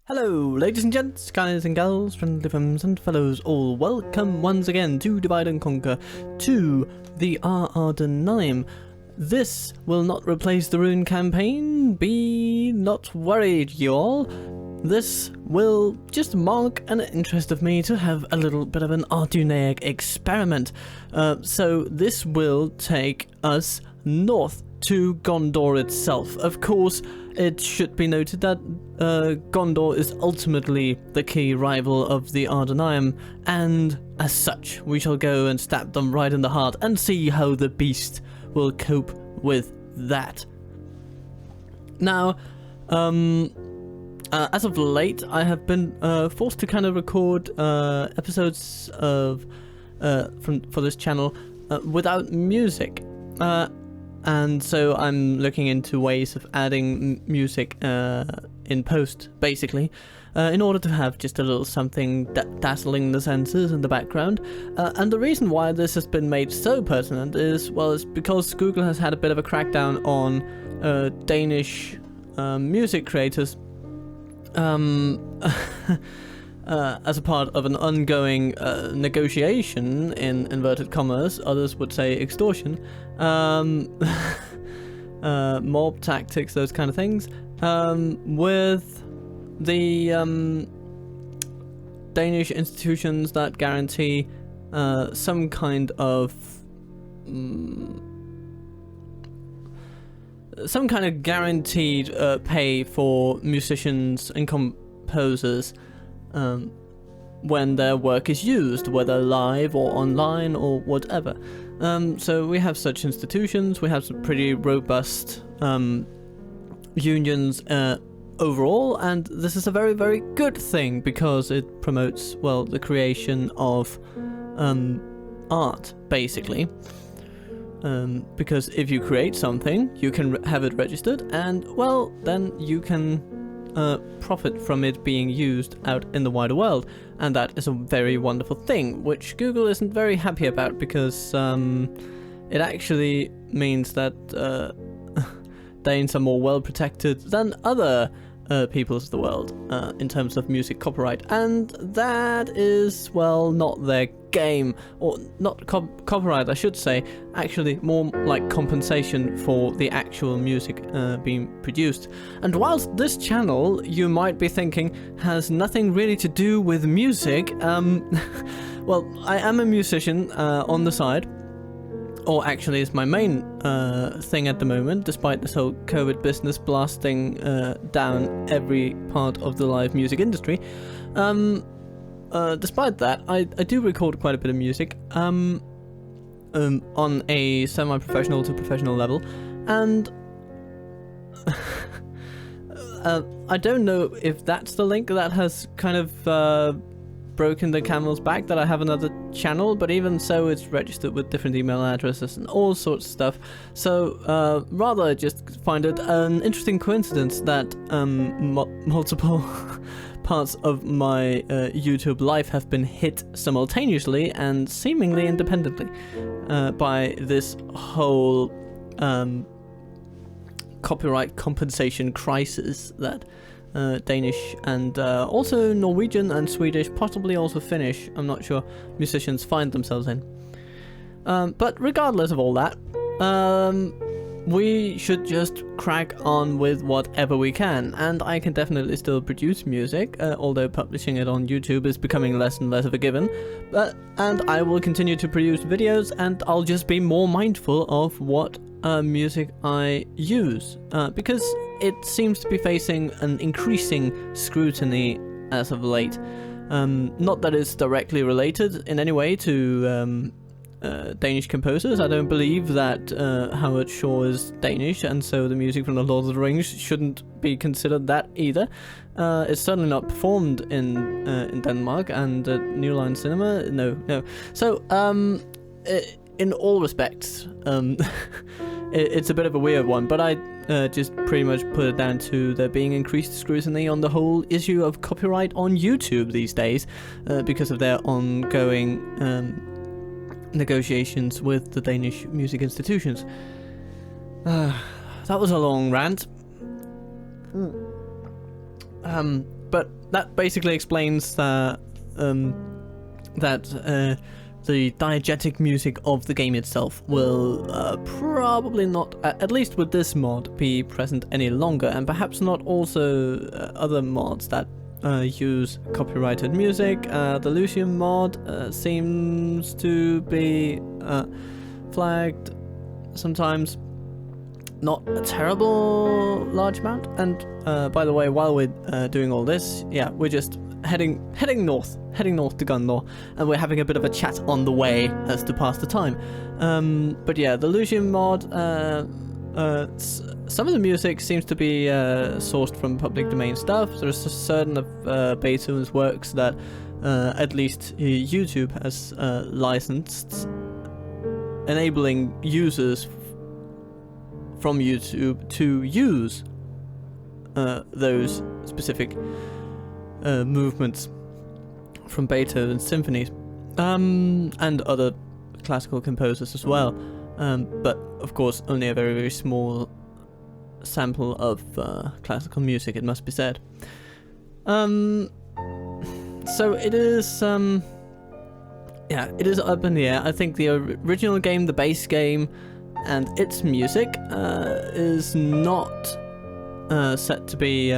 Hello, ladies and gents, guys and gals, friendly femmes and fellows all. Welcome once again to Divide and Conquer, to the Ar-Ardunaim. This will not replace the Rune campaign, be not worried, you all. This will just mark an interest of me to have a little bit of an Ardunaic experiment. So this will take us north to Gondor itself. Of course, it should be noted that Gondor is ultimately the key rival of the Ar-Ardunaim, and as such, we shall go and stab them right in the heart and see how the beast will cope with that. Now, as of late, I have been forced to kind of record episodes of for this channel without music. And so I'm looking into ways of adding music in post, basically, in order to have just a little something dazzling the senses in the background. And the reason why this has been made so pertinent is, well, it's because Google has had a bit of a crackdown on Danish music creators as a part of an ongoing negotiation, in inverted commas, others would say extortion, mob tactics, those kind of things, with the Danish institutions that guarantee some kind of guaranteed pay for musicians and composers when their work is used, whether live or online or whatever. So we have such institutions, we have some pretty robust unions overall, and this is a very, very good thing because it promotes, well, the creation of art, basically. Because if you create something, you can have it registered, and, well, then you can profit from it being used out in the wider world, and that is a very wonderful thing, which Google isn't very happy about, because it actually means that Danes are more well protected than other peoples of the world in terms of music copyright, and that is, well, not their game, or not copyright, I should say, actually more like compensation for the actual music being produced. And whilst this channel, you might be thinking, has nothing really to do with music, well, I am a musician on the side, or actually it's my main thing at the moment, despite this whole COVID business blasting down every part of the live music industry. Despite that, I do record quite a bit of music on a semi-professional to professional level, and I don't know if that's the link that has kind of broken the camel's back, that I have another channel, but even so, it's registered with different email addresses and all sorts of stuff. So rather just find it an interesting coincidence that multiple parts of my YouTube life have been hit simultaneously and seemingly independently by this whole copyright compensation crisis that Danish and also Norwegian and Swedish, possibly also Finnish, I'm not sure, musicians find themselves in. But regardless of all that, we should just crack on with whatever we can, and I can definitely still produce music, although publishing it on YouTube is becoming less and less of a given, and I will continue to produce videos, and I'll just be more mindful of what music I use, because it seems to be facing an increasing scrutiny as of late. Not that it's directly related in any way to Danish composers. I don't believe that Howard Shore is Danish, and so the music from the Lord of the Rings shouldn't be considered that either. It's certainly not performed in Denmark, and at New Line Cinema, no. So, in all respects, it's a bit of a weird one, but I just pretty much put it down to there being increased scrutiny on the whole issue of copyright on YouTube these days, because of their ongoing negotiations with the Danish music institutions. That was a long rant. but that basically explains that the diegetic music of the game itself will probably not, at least with this mod, be present any longer, and perhaps not also other mods that use copyrighted music. The Lucian mod seems to be flagged sometimes. Not a terrible large amount. And by the way, while we're doing all this, yeah, we're just heading north to Gondor, and we're having a bit of a chat on the way as to pass the time. But yeah, the Lucian mod, some of the music seems to be sourced from public domain stuff. There's a certain of Beethoven's works that at least YouTube has licensed, enabling users from YouTube to use those specific movements from Beethoven's symphonies, and other classical composers as well, but of course only a very, very small sample of classical music, it must be said. So it is yeah, it is up in the air. I think the original game, the base game, and its music is not set to be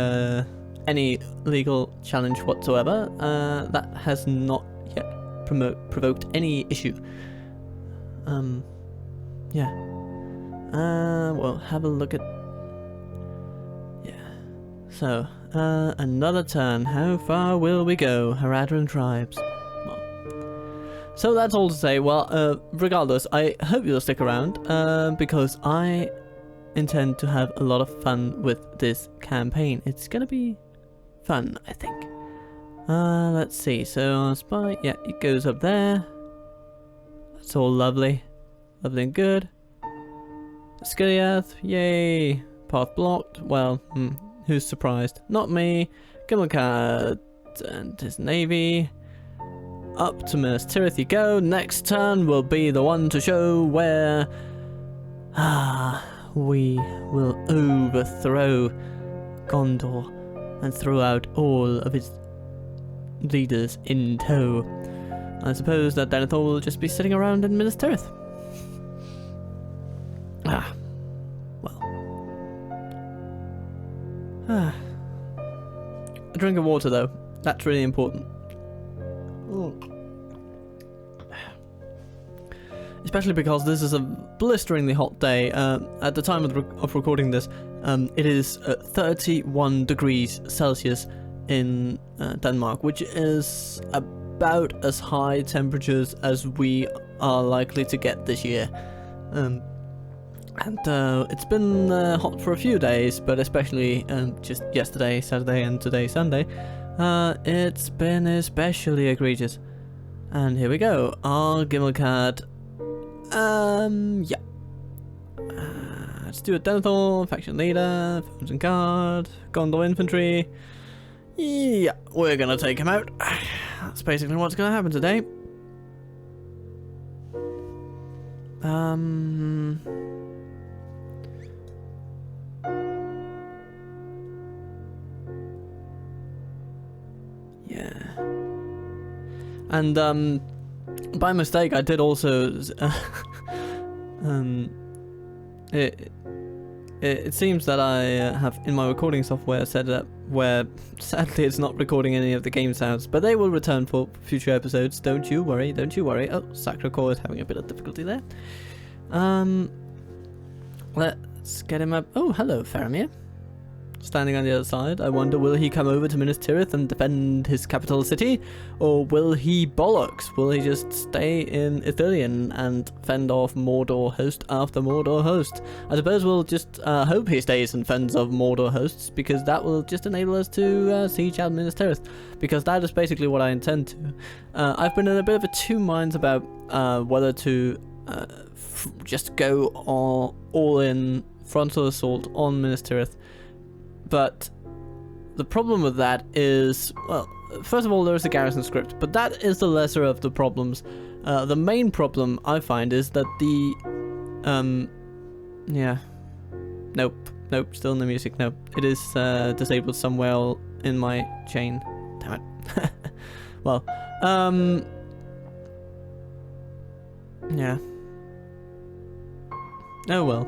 any legal challenge whatsoever. That has not yet provoked any issue. Yeah. We'll have a look at... Yeah. So, another turn. How far will we go? Ar-Ardunaim tribes. Well. So that's all to say. Well, regardless, I hope you'll stick around, because I intend to have a lot of fun with this campaign. It's gonna be fun, I think. Let's see. So spy, yeah, it goes up there. That's all lovely, lovely and good. Skiliath, yay! Path blocked. Well, who's surprised? Not me. Gimmelcard and his navy. Up to Minas Tirith you go. Next turn will be the one to show where we will overthrow Gondor and throw out all of its leaders in tow. I suppose that Denethor will just be sitting around in Minas Tirith. Well. A drink of water though, that's really important. Especially because this is a blisteringly hot day. At the time of recording this, it is 31 degrees Celsius in Denmark, which is about as high temperatures as we are likely to get this year. And it's been hot for a few days, but especially just yesterday, Saturday, and today, Sunday, it's been especially egregious. And here we go, our Gimmelcard. Yeah. Let's do a Denethor, faction leader, Frozen Guard, Gondor infantry. Yeah, we're gonna take him out. That's basically what's gonna happen today. Yeah. And by mistake, I did also it seems that I have in my recording software set up where sadly it's not recording any of the game sounds, but they will return for future episodes. Don't you worry, don't you worry. Oh, Sacrocore is having a bit of difficulty there. Let's get him up. Oh, hello, Faramir. Standing on the other side. I wonder, will he come over to Minas Tirith and defend his capital city? Or will he bollocks? Will he just stay in Ithilien and fend off Mordor host after Mordor host? I suppose we'll just hope he stays and fends off Mordor hosts, because that will just enable us to siege out Minas Tirith, because that is basically what I intend to. I've been in a bit of a two minds about whether to just go all in frontal assault on Minas Tirith. But the problem with that is, well, first of all, there's the garrison script, but that is the lesser of the problems. The main problem I find is that the, yeah, nope, still no music, nope. It is disabled somewhere in my chain. Damn it. Well, yeah. Oh well.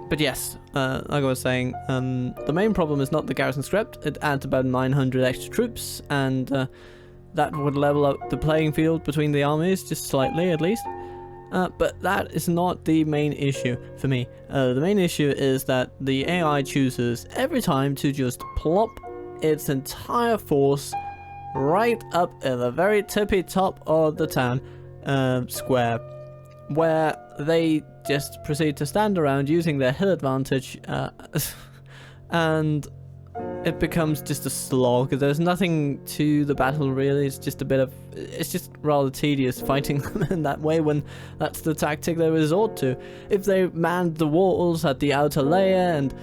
But yes, like I was saying, the main problem is not the garrison script. It adds about 900 extra troops, and that would level up the playing field between the armies, just slightly at least. But that is not the main issue for me. The main issue is that the AI chooses every time to just plop its entire force right up in the very tippy top of the town square, where they just proceed to stand around using their hill advantage, and it becomes just a slog. There's nothing to the battle really. It's just rather tedious fighting them in that way when that's the tactic they resort to. If they manned the walls at the outer layer, and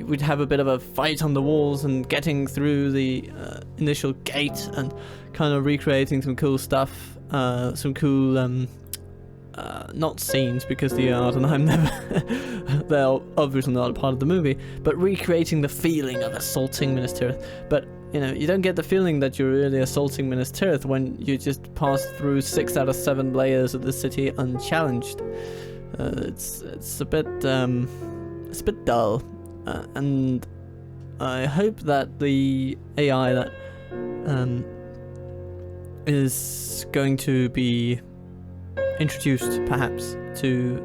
we'd have a bit of a fight on the walls and getting through the initial gate and kind of recreating some cool stuff, some cool not scenes, because the Ar-Ardunaim never they're obviously not a part of the movie, but recreating the feeling of assaulting Minas Tirith. But you know, you don't get the feeling that you're really assaulting Minas Tirith when you just pass through 6 out of 7 layers of the city unchallenged. It's a bit dull, and I hope that the AI that is going to be introduced perhaps to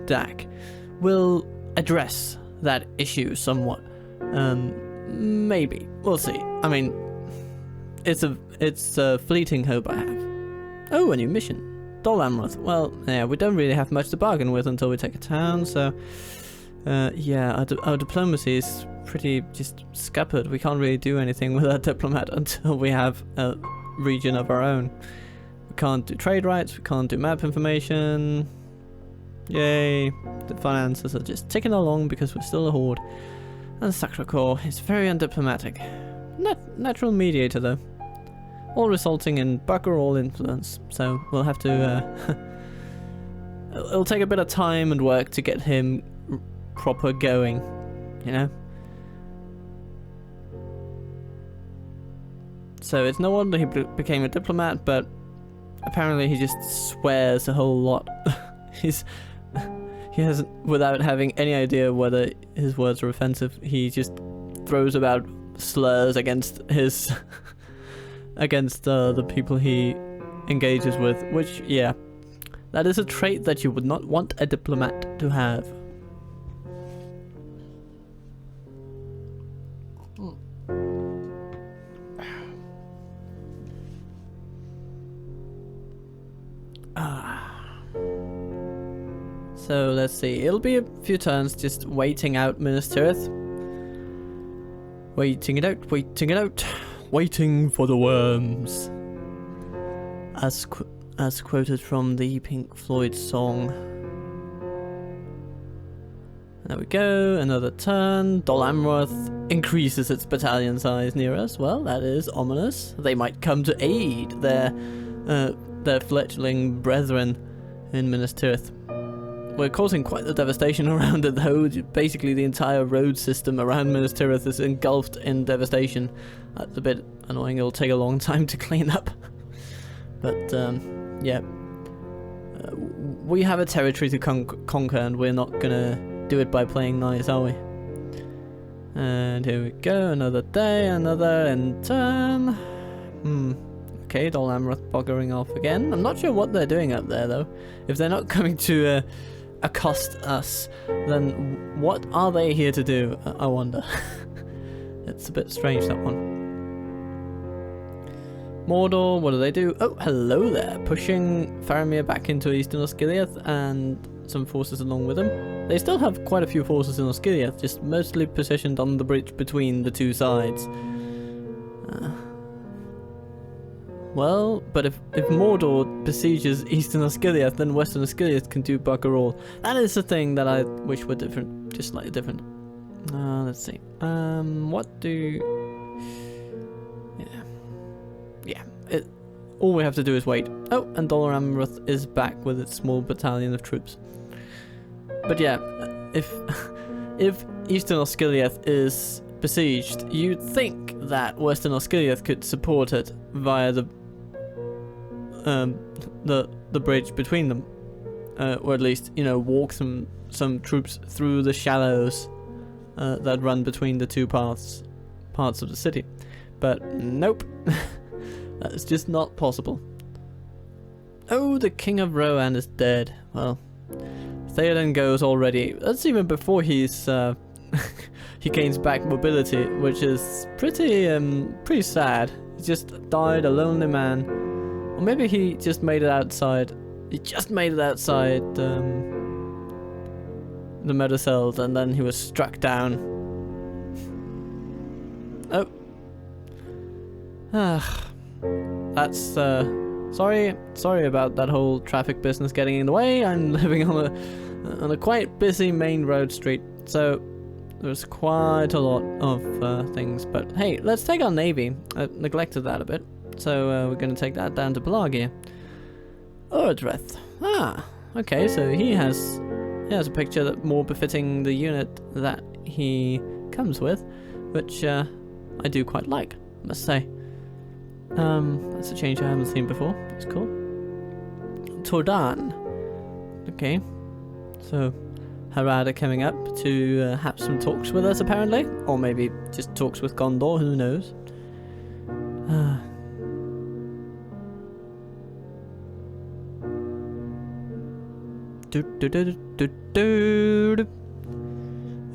DaC will address that issue somewhat. Maybe, we'll see. I mean, it's a fleeting hope I have. Oh, a new mission, Dol Amroth. Well, yeah, we don't really have much to bargain with until we take a town, so yeah, our diplomacy is pretty just scuppered. We can't really do anything with our diplomat until we have a region of our own. We can't do trade rights, we can't do map information. Yay, the finances are just ticking along because we're still a horde. And Sacre is very undiplomatic. Natural mediator though. All resulting in bugger all influence, so we'll have to it'll take a bit of time and work to get him proper going, you know? So it's no wonder he became a diplomat, but apparently he just swears a whole lot. He hasn't, without having any idea whether his words are offensive, he just throws about slurs against his against the people he engages with, which, yeah, that is a trait that you would not want a diplomat to have. So let's see, it'll be a few turns just waiting out Minas Tirith. Waiting it out, waiting for the worms. As quoted from the Pink Floyd song. There we go, another turn. Dol Amroth increases its battalion size near us. Well, that is ominous. They might come to aid their fledgling brethren in Minas Tirith. We're causing quite the devastation around it though. Basically the entire road system around Minas Tirith is engulfed in devastation. That's a bit annoying, it'll take a long time to clean up. But yeah. We have a territory to conquer, and we're not gonna do it by playing nice, are we? And here we go, another day, another end turn. Okay, Dol Amroth buggering off again. I'm not sure what they're doing up there though. If they're not coming to accost us, then what are they here to do? I wonder. It's a bit strange, that one. Mordor, what do they do? Oh, hello there. Pushing Faramir back into Eastern Osgiliath and some forces along with them. They still have quite a few forces in Osgiliath, just mostly positioned on the bridge between the two sides. Well, but if Mordor besieges Eastern Osgiliath, then Western Osgiliath can do bugger all. That is the thing that I wish were different, just slightly different. Let's see. What do... Yeah. All we have to do is wait. Oh, and Dol Amroth is back with its small battalion of troops. But yeah, if Eastern Osgiliath is besieged, you'd think that Western Osgiliath could support it via the bridge between them, or at least, you know, walk some troops through the shallows that run between the two parts of the city. But nope, that's just not possible. Oh, the King of Rohan is dead. Well, Theoden goes already. That's even before he's he gains back mobility, which is pretty sad. He just died a lonely man, or maybe he just made it outside. He just made it outside the meadow cells, and then he was struck down. Oh, that's sorry about that whole traffic business getting in the way. I'm living on a quite busy main road street, so there's quite a lot of things. But hey, let's take our navy. I neglected that a bit, so we're going to take that down to Pelagia. Urdreth. Ah, okay, so he has a picture that more befitting the unit that he comes with, which I do quite like, I must say. That's a change I haven't seen before. That's cool. Tordan. Okay, so Harada coming up to have some talks with us, apparently, or maybe just talks with Gondor. Who knows?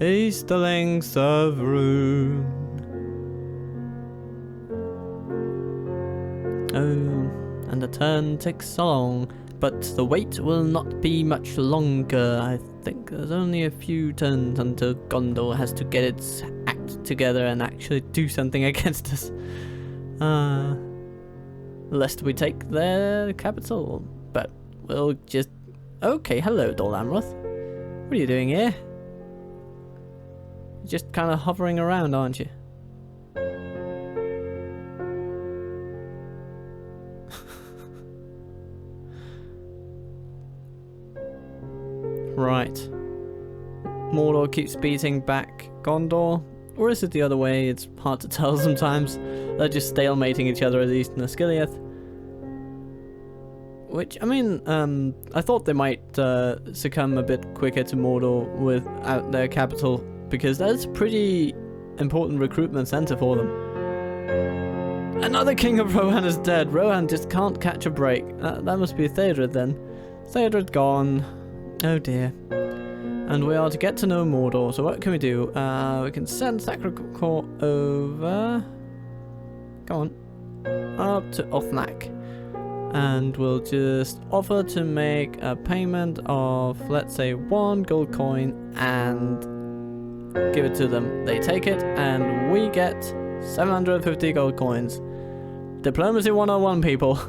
Easterlings of Rune. Oh, and the turn ticks along, but the wait will not be much longer. I think there's only a few turns until Gondor has to get its act together and actually do something against us. Lest we take their capital, but we'll just... Okay, hello, Dol Amroth. What are you doing here? You're just kind of hovering around, aren't you? Right. Mordor keeps beating back Gondor. Or is it the other way? It's hard to tell sometimes. They're just stalemating each other at Eastern Osgiliath. Which, I mean, I thought they might succumb a bit quicker to Mordor without their capital, because that's a pretty important recruitment center for them. Another King of Rohan is dead. Rohan just can't catch a break. That must be Theodred then. Theodred gone. Oh dear. And we are to get to know Mordor, so what can we do? We can send Sacrocor over. Go on. Up to Othnak. And we'll just offer to make a payment of, let's say, 1 gold coin and give it to them. They take it and we get 750 gold coins. Diplomacy 101, people.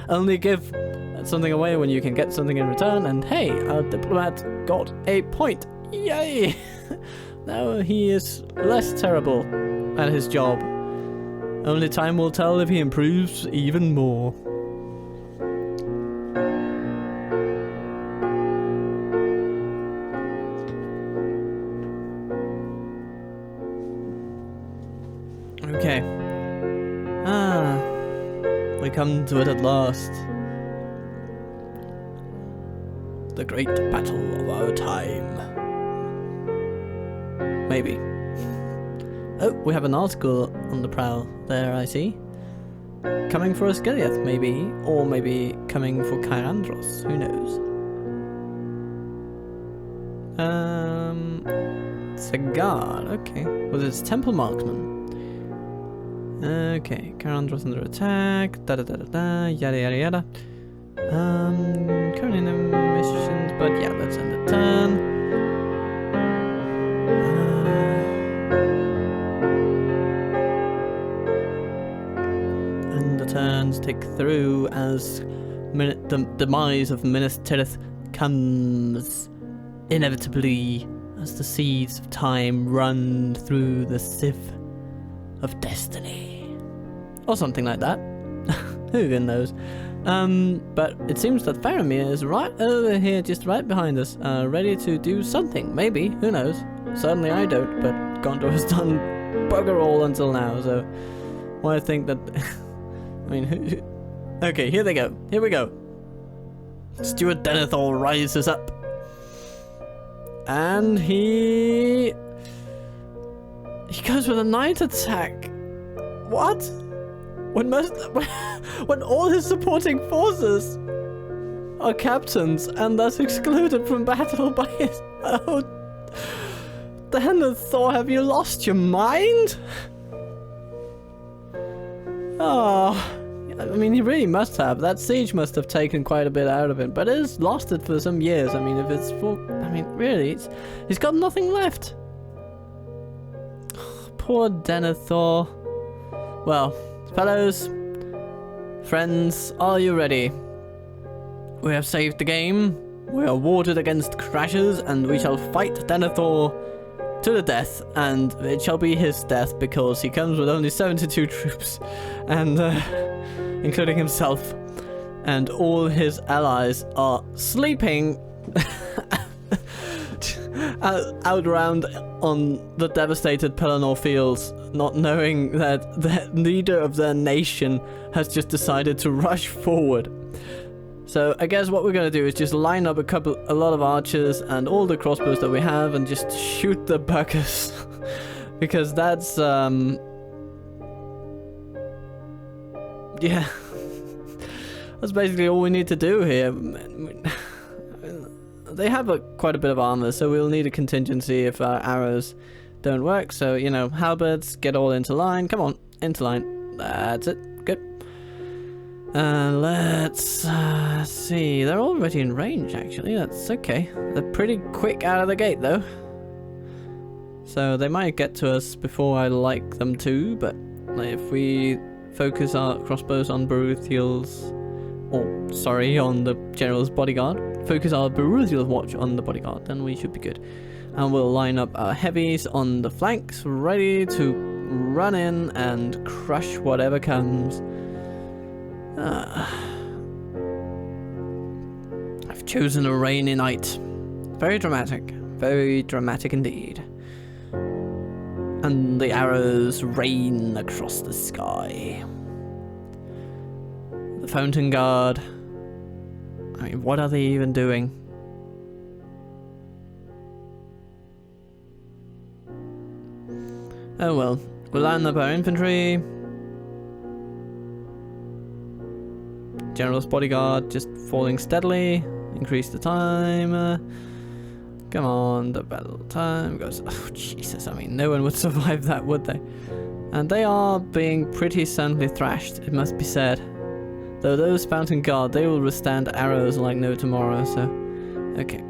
Only give something away when you can get something in return, and hey, our diplomat got a point. Yay! Now he is less terrible at his job. Only time will tell if he improves even more. Okay. We come to it at last. The great battle of our time. Maybe. Oh, we have an article on the prowl there, I see. Coming for Osgiliath, maybe. Or maybe coming for Kyrandros. Who knows? It's a guard. Okay. Well, it's Temple Marksman. Okay. Kyrandros under attack. Da-da-da-da-da. Yada yada yada. Currently no missions, but yeah, let's end the turn. And the turns tick through as the demise of Minas Tirith comes inevitably as the seeds of time run through the sieve of destiny. Or something like that. Who even knows? But it seems that Faramir is right over here, just right behind us, ready to do something, maybe, who knows. Certainly I don't, but Gondor has done bugger all until now, so... Well, I think that... I mean... Okay, here they go. Here we go. Stuart Denethor rises up. And he goes with a night attack. What? When all his supporting forces are captains and thus excluded from battle by his... Oh... Denethor, have you lost your mind? Oh... I mean, he really must have. That siege must have taken quite a bit out of him, but it has lost it for some years. I mean, if it's full... I mean, really, he's got nothing left. Poor Denethor. Well, fellows, friends, are you ready? We have saved the game. We are warded against crashes, and we shall fight Denethor to the death, and it shall be his death because he comes with only 72 troops, and including himself, and all his allies are sleeping out around on the devastated Pelennor fields, not knowing that the leader of their nation has just decided to rush forward. So I guess what we're gonna do is just line up a lot of archers and all the crossbows that we have and just shoot the buggers. Because that's yeah, that's basically all we need to do here. They have quite a bit of armor, so we'll need a contingency if our arrows don't work. So, you know, halberds, get all into line. Come on, into line. That's it. Good. Let's see. They're already in range, actually. That's okay. They're pretty quick out of the gate, though. So they might get to us before I like them to, but if we focus our crossbows on Baruthiel's... or, sorry, on the General's bodyguard. Focus our Baruthiel's watch on the bodyguard, then we should be good. And we'll line up our heavies on the flanks, ready to run in and crush whatever comes. I've chosen a rainy night. Very dramatic indeed. And the arrows rain across the sky. The Fountain Guard. I mean, what are they even doing? Oh well. We'll line up our infantry. General's bodyguard just falling steadily. Increase the time. Come on, the battle time goes... Oh, Jesus, I mean, no one would survive that, would they? And they are being pretty soundly thrashed, it must be said. Though those Fountain Guard, they will withstand arrows like no tomorrow, so... Okay.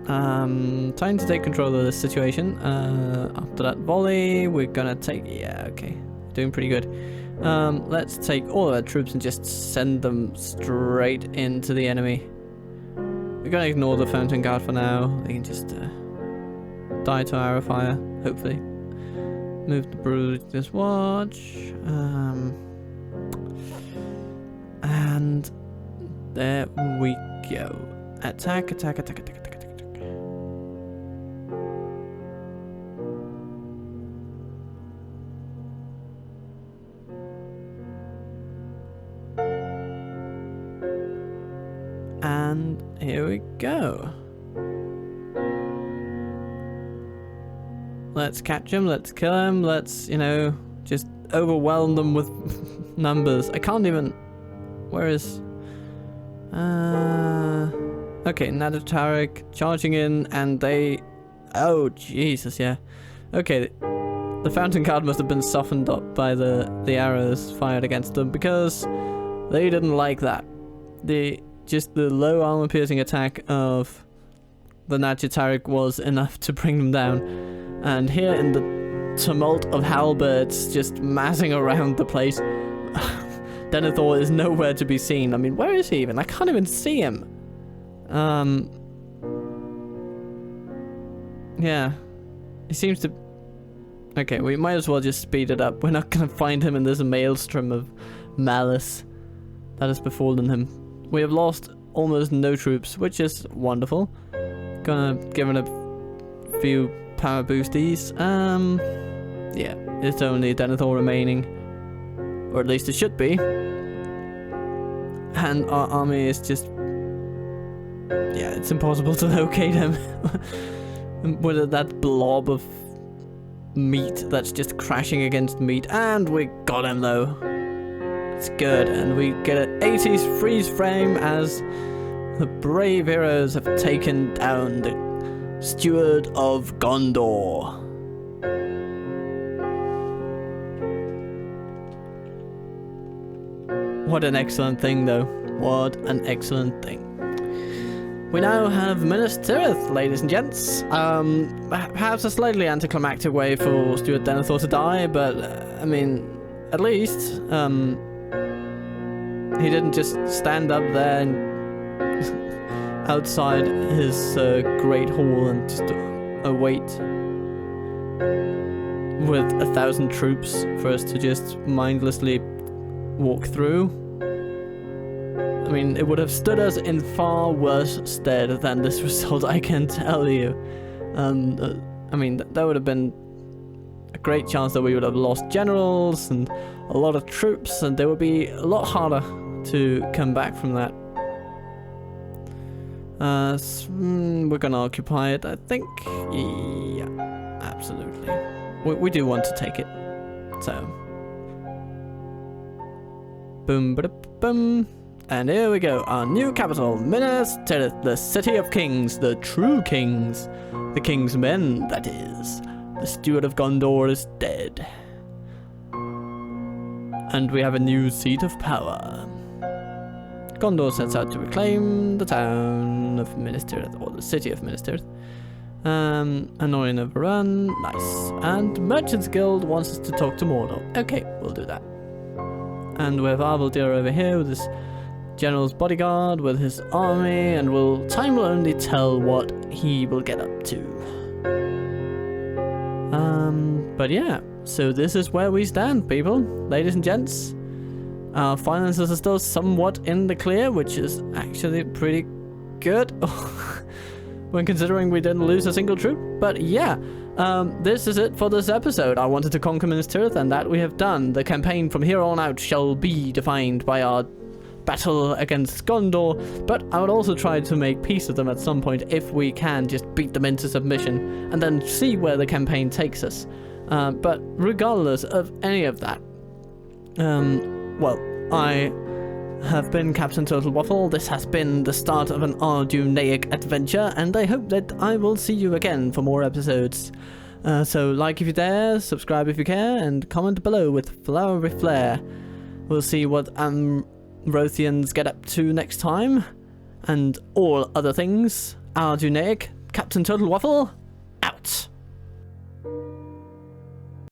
Time to take control of this situation. After that volley, we're gonna take... Yeah, okay. Doing pretty good. Let's take all of our troops and just send them straight into the enemy. We're gonna ignore the Fountain Guard for now. They can just die to arrow fire, hopefully. Move the Brutus Watch. And there we go. Attack, attack, attack, attack, attack, attack, attack. And here we go. Let's catch him, let's kill him, let's, you know, just overwhelm them with numbers. I can't even... Where is... Okay, Nadatarik charging in, and they... Oh, Jesus, yeah. Okay, the Fountain Guard must have been softened up by the arrows fired against them, because they didn't like that. Just the low armor piercing attack of the Nadatarik was enough to bring them down. And here in the tumult of halberds just massing around the place... Denethor is nowhere to be seen. I mean, where is he even? I can't even see him. Yeah. He seems to... Okay, we might as well just speed it up. We're not gonna find him in this maelstrom of malice that has befallen him. We have lost almost no troops, which is wonderful. Gonna give it a few power boosties. Yeah. it's only Denethor remaining. Or at least it should be. And our army is just... yeah, it's impossible to locate him. With that blob of meat that's just crashing against meat. And we got him though. It's good. And we get an 80s freeze frame as the brave heroes have taken down the Steward of Gondor. What an excellent thing though. What an excellent thing. We now have Minas Tirith, ladies and gents. Perhaps a slightly anticlimactic way for Steward Denethor to die, but I mean, at least he didn't just stand up there and outside his great hall and just await with 1,000 troops for us to just mindlessly walk through. I mean, it would have stood us in far worse stead than this result, I can tell you. I mean, that would have been a great chance that we would have lost generals and a lot of troops, and it would be a lot harder to come back from that. We're gonna occupy it, I think. Yeah, absolutely. We do want to take it. So. Boom, ba-da-boom. And here we go, our new capital, Minas Tirith, the city of kings, the true kings. The king's men, that is. The Steward of Gondor is dead. And we have a new seat of power. Gondor sets out to reclaim the town of Minas Tirith, or the city of Minas Tirith. Annoying overrun, nice. And Merchants Guild wants us to talk to Mordor. Okay, we'll do that. And we have Arvaldir over here with his general's bodyguard, with his army, and time will only tell what he will get up to. But yeah, so this is where we stand, people, ladies and gents. Our finances are still somewhat in the clear, which is actually pretty good when considering we didn't lose a single troop. But yeah, this is it for this episode. I wanted to conquer Minas Tirith, and that we have done. The campaign from here on out shall be defined by our battle against Gondor, but I would also try to make peace with them at some point if we can, just beat them into submission and then see where the campaign takes us. But regardless of any of that, well, I have been Captain Total Waffle. This has been the start of an Ar-Ardunaim adventure, and I hope that I will see you again for more episodes. So like if you dare, subscribe if you care, and comment below with flowery flair. We'll see what Rothians get up to next time, and all other things. Ar-Ardunaim, Captain Total Waffle,